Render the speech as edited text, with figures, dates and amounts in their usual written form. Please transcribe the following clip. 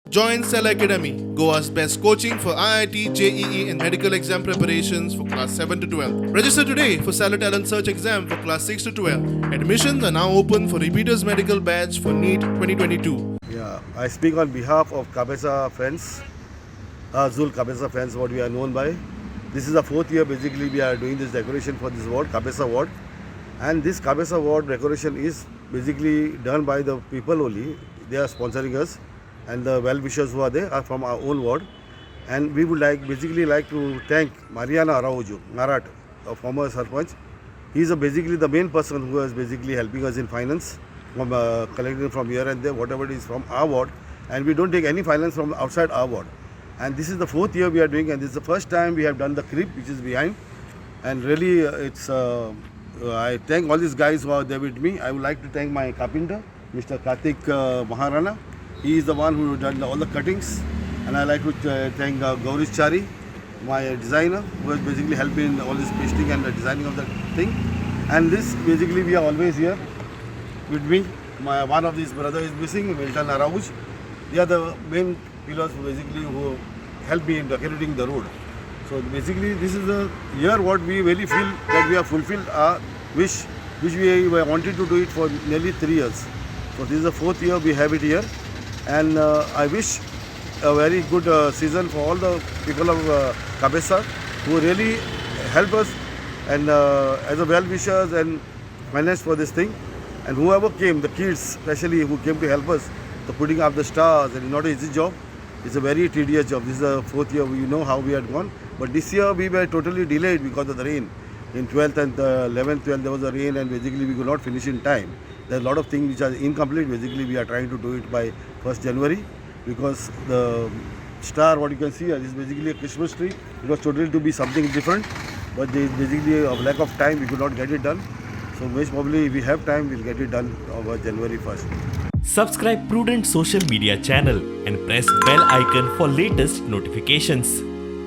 Join Cell Academy, Goa's best coaching for IIT, JEE, and medical exam preparations for class 7 to 12. Register today for Cell Talent Search exam for class 6 to 12. Admissions are now open for repeaters medical batch for NEET 2022. Yeah, I speak on behalf of Cabeza friends, Zul Cabeza friends, what we are known by. This is the fourth year basically we are doing this decoration for this ward, Cabeza ward. And this Cabeza ward decoration is basically done by the people only. They are sponsoring us, and the well-wishers who are there are from our own ward. And we would basically like to thank Mariana Araujo, Marat, a former Sarpanch. He is basically the main person who is basically helping us in finance, from collecting from here and there, whatever it is from our ward. And we don't take any finance from outside our ward. And this is the fourth year we are doing, and this is the first time we have done the crib, which is behind. And really, I thank all these guys who are there with me. I would like to thank my carpenter, Mr. Karthik Maharana. He is the one who done all the cuttings. And I like to thank Gaurish Chari, my designer, who has basically helped me in all this pasting and the designing of the thing. And this, basically, we are always here with me. One of these brothers is missing, Milton Arauj. They are the main pillars who help me in decorating the road. So basically, this is the year what we really feel that we have fulfilled our wish, which we wanted to do it for nearly 3 years. So this is the fourth year we have it here, and I wish a very good season for all the people of Cabeza who really help us and as a well-wishers and finance for this thing. And whoever came, the kids especially who came to help us, the putting up the stars, and not an easy job. It's a very tedious job. This is the fourth year. We know how we had gone. But this year we were totally delayed because of the rain. In 12th and 11th, 12th there was a rain, and basically we could not finish in time. There are a lot of things which are incomplete. Basically we are trying to do it by 1st January because the star, what you can see here, is basically a Christmas tree. It was totally to be something different, but there is basically a lack of time. We could not get it done. So most probably if we have time, we'll get it done over January 1st. Subscribe Prudent social media channel and press bell icon for latest notifications.